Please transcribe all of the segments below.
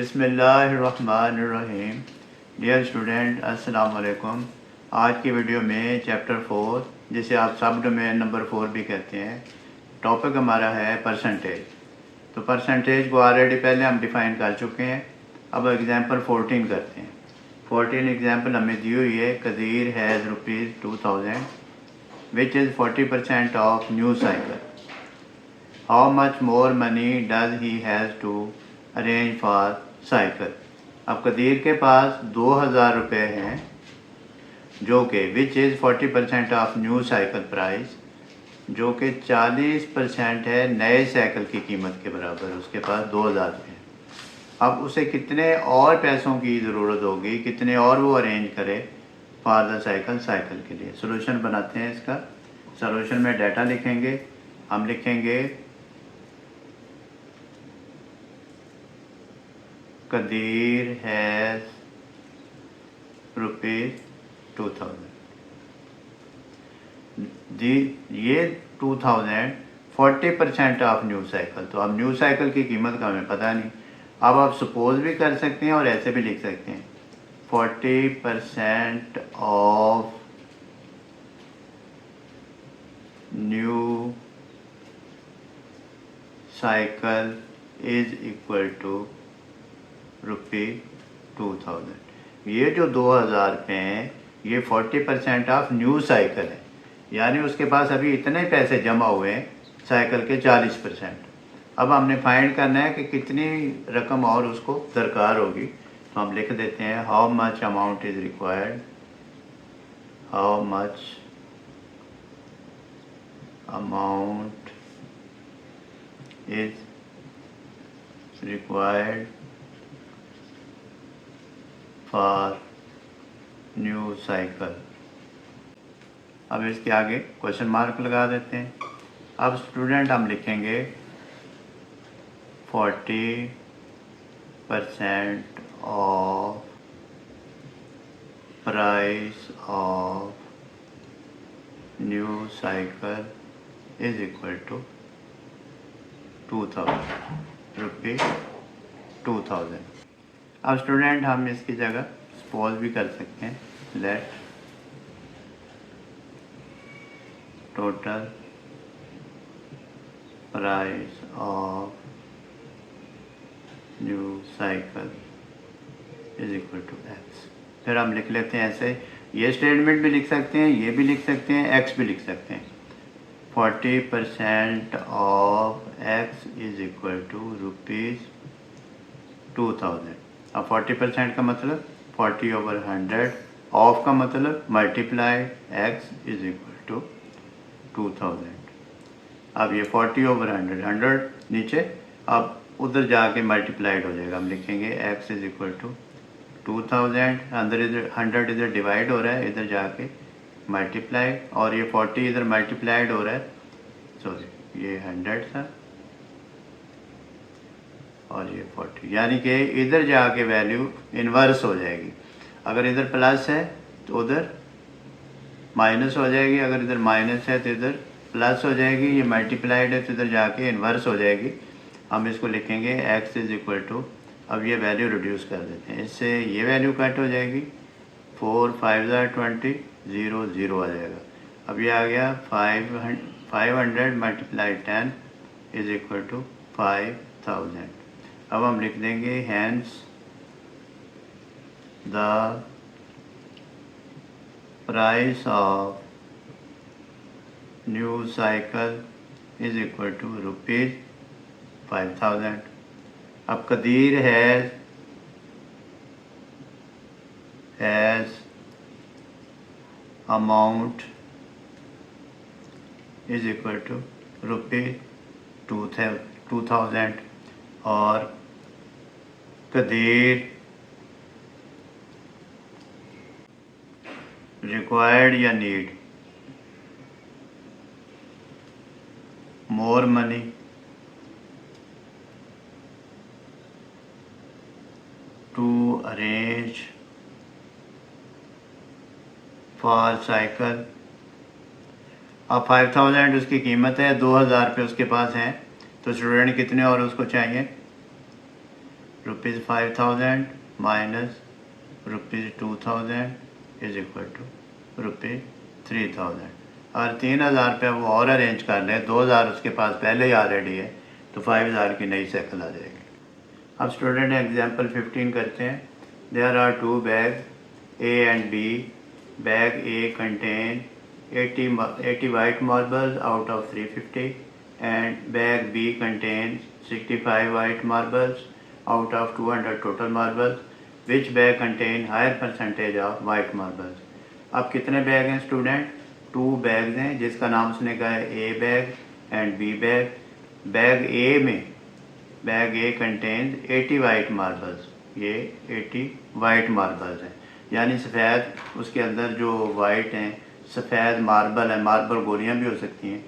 बिस्मिल्लाहिर्रहमानिर्रहीम। Dear student, अस्सलाम वालेकुम। आज की वीडियो में चैप्टर 4, जिसे आप सब डोमेन नंबर 4 भी कहते हैं, टॉपिक हमारा है परसेंटेज। तो परसेंटेज को ऑलरेडी पहले हम डिफ़ाइन कर चुके हैं। अब एग्जांपल 14 करते हैं। 14 एग्जांपल हमें दी हुई है। Kadir has ₹2000 which is 40% of new cycle. How much more money does he has to arrange for cycle. अब कदीर के पास 2000 रुपये हैं, जो कि which is 40% of new cycle price, जो कि 40% है नए साइकिल की कीमत के बराबर। उसके पास 2000 रुपये हैं। अब उसे कितने और पैसों की ज़रूरत होगी, कितने और वो अरेंज करे फॉर द साइकिल के लिए। सोल्यूशन बनाते हैं इसका। सोल्यूशन में डाटा लिखेंगे। हम लिखेंगे कदीर हैज़ ₹2000। ये 2000 40% ऑफ न्यू साइकिल। तो अब न्यू साइकिल की कीमत का हमें पता नहीं। अब आप सपोज भी कर सकते हैं और ऐसे भी लिख सकते हैं 40% of new cycle is equal to ₹2000। ये जो 2000 रुपये हैं, ये 40% ऑफ न्यू साइकिल है, यानी उसके पास अभी इतने पैसे जमा हुए हैं साइकिल के 40%। अब हमने फाइंड करना है कि कितनी रकम और उसको दरकार होगी। तो हम लिख देते हैं how much amount is required, how much amount is required for new cycle. अब इसके आगे क्वेश्चन मार्क लगा देते हैं। अब स्टूडेंट हम लिखेंगे 40% of price of new cycle is equal to 2000। अब स्टूडेंट हम इसकी जगह सपोज भी कर सकते हैं let total price of new cycle is equal to x. फिर हम लिख लेते हैं ऐसे। ये स्टेटमेंट भी लिख सकते हैं, ये भी लिख सकते हैं, एक्स भी लिख सकते हैं। 40% of x is equal to ₹2000। अब 40% का मतलब 40/100, ऑफ का मतलब multiply x is equal to 2000। अब ये 40/100, 100 नीचे, अब उधर जाके मल्टीप्लाइड हो जाएगा। हम लिखेंगे एक्स इज इक्वल टू 2000, अंदर इधर 100 इधर डिवाइड हो रहा है, इधर जाके मल्टीप्लाइड, और ये 40 इधर मल्टीप्लाइड हो रहा है, सॉरी ये 100 था और ये 40, यानी कि इधर जाके वैल्यू इन्वर्स हो जाएगी। अगर इधर प्लस है तो उधर माइनस हो जाएगी, अगर इधर माइनस है तो इधर प्लस हो जाएगी। ये मल्टीप्लाइड है तो इधर जाके इन्वर्स हो जाएगी। हम इसको लिखेंगे x इज इक्वल टू, अब ये वैल्यू रिड्यूस कर देते हैं, इससे ये वैल्यू कट हो जाएगी। 4 5 20, 0 0 आ जाएगा। अब ये आ गया 500 मल्टीप्लाई 10 इज इक्वल टू 5000। अब हम लिख देंगे hence the price of new cycle is equal to ₹5000। अब Kadir has amount is equal to ₹2000 और कदीर रिक्वायर्ड या need more money to arrange for cycle। अब 5000 उसकी कीमत है, 2000 रुपये उसके पास हैं, तो स्टूडेंट कितने और उसको चाहिए? ₹5000 माइनस ₹2000 इज इक्वल टू ₹3000। और 3000 रुपये वो और अरेंज कर लें, 2000 उसके पास पहले ही ऑलरेडी है, तो 5000 की नई साइकिल आ जाएगी। अब स्टूडेंट एग्जाम्पल 15 करते हैं। There are 2 bag A and B. Bag A contain 80 white marbles out of 350 and bag B contains 65 white marbles out of 200 total marbles. Which bag contain higher percentage of white marbles? अब कितने bag हैं student? 2 bags हैं जिसका नाम उसने कहा है A bag and B bag. Bag A में bag A contains 80 white marbles. ये 80 वाइट मार्बल्स हैं, यानी सफ़ेद, उसके अंदर जो वाइट हैं सफ़ेद मार्बल है, मार्बल गोलियां भी हो सकती हैं।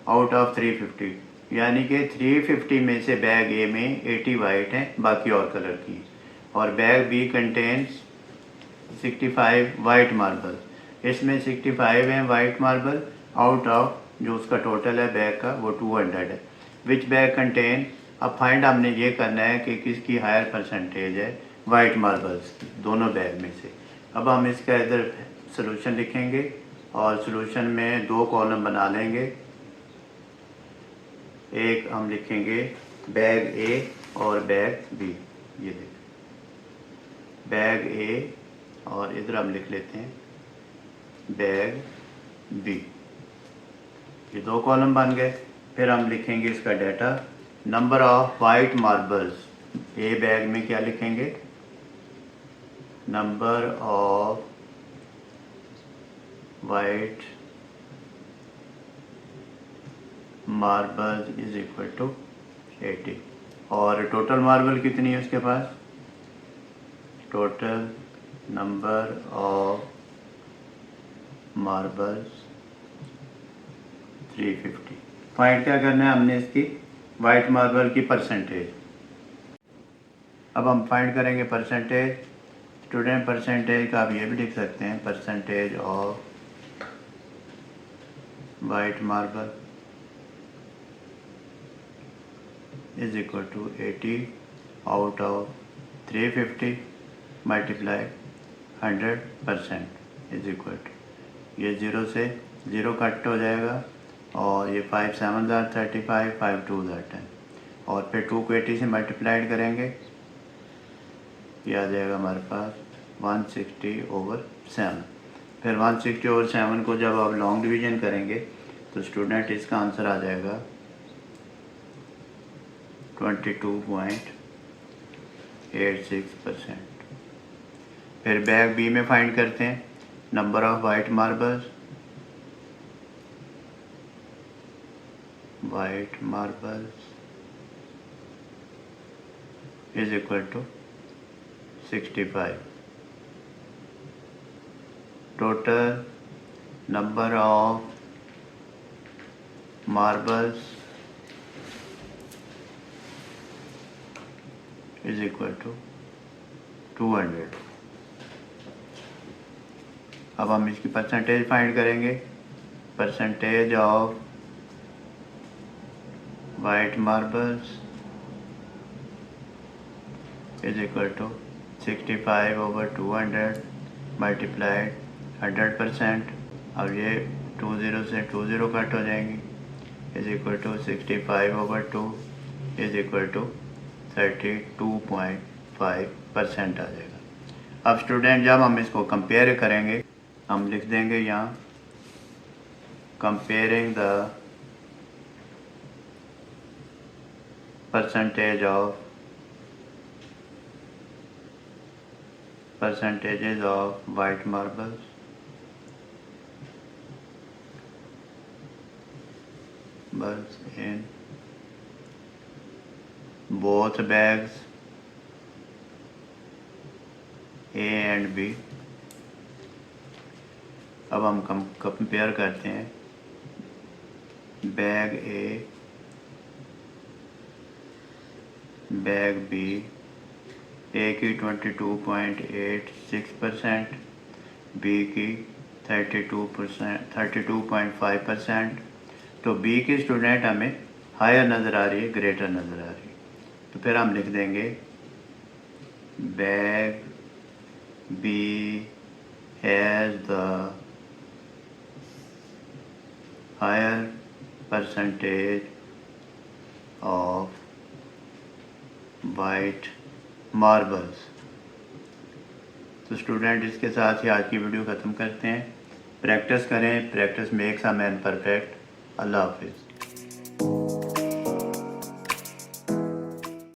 आउट ऑफ 350, यानी कि 350 में से बैग ए में 80 वाइट हैं, बाकी और कलर की हैं। और bag B contains 65 white marble, इसमें 65 हैं वाइट मार्बल आउट ऑफ जो उसका टोटल है बैग का वो 200 है। विच बैग कंटेन, अब फाइंड हमने ये करना है कि किसकी हायर परसेंटेज है वाइट मार्बल्स की, दोनों बैग में से। अब हम इसका इधर सोल्यूशन लिखेंगे और सोल्यूशन में 2 कॉलम बना लेंगे। एक हम लिखेंगे बैग ए और बैग बी, ये देखें बैग ए, और इधर हम लिख लेते हैं बैग बी। ये 2 कॉलम बन गए। फिर हम लिखेंगे इसका data, number of white marbles. A bag में क्या लिखेंगे? Number of white marbles is equal to 80। और टोटल मार्बल कितनी है उसके पास? Total number of marbles 350। Find क्या करना है हमने इसकी? वाइट मार्बल की परसेंटेज। अब हम फाइंड करेंगे परसेंटेज। स्टूडेंट परसेंटेज का आप ये भी लिख सकते हैं, percentage of white marble is equal to 80 out of 350 multiply 100% is equal to, ये 0 से 0 कट हो जाएगा और ये 5 7 are 35, 5 2 are 10, और फिर 2 को 80 से मल्टीप्लाइड करेंगे, ये आ जाएगा हमारे पास 160/7। फिर 160/7 को जब आप लॉन्ग डिवीजन करेंगे तो स्टूडेंट इसका आंसर आ जाएगा 22.86%। फिर बैग बी में फाइंड करते हैं number of white marbles. White marbles is equal to 65। Total number of marbles is equal to 200। अब हम इसकी परसेंटेज फाइंड करेंगे। Percentage of white marbles is equal to 65/200 multiplied 100%। अब ये 20 से 20 कट हो जाएंगी, is equal to 65/2 is equal to 32.5% आ जाएगा। अब स्टूडेंट जब हम इसको कंपेयर करेंगे, हम लिख देंगे यहाँ comparing the percentage of white marbles in both bags A and B। अब हम कंपेयर करते हैं बैग ए बैग बी। ए की 22.86%, बी की 32.5%। तो बी की स्टूडेंट हमें हायर नज़र आ रही है, ग्रेटर नज़र आ रही है। तो फिर हम लिख देंगे Bag B has the higher percentage of white marbles। तो स्टूडेंट, इसके साथ ही आज की वीडियो ख़त्म करते हैं। प्रैक्टिस करें, practice makes a man perfect. अल्लाह हाफिज़।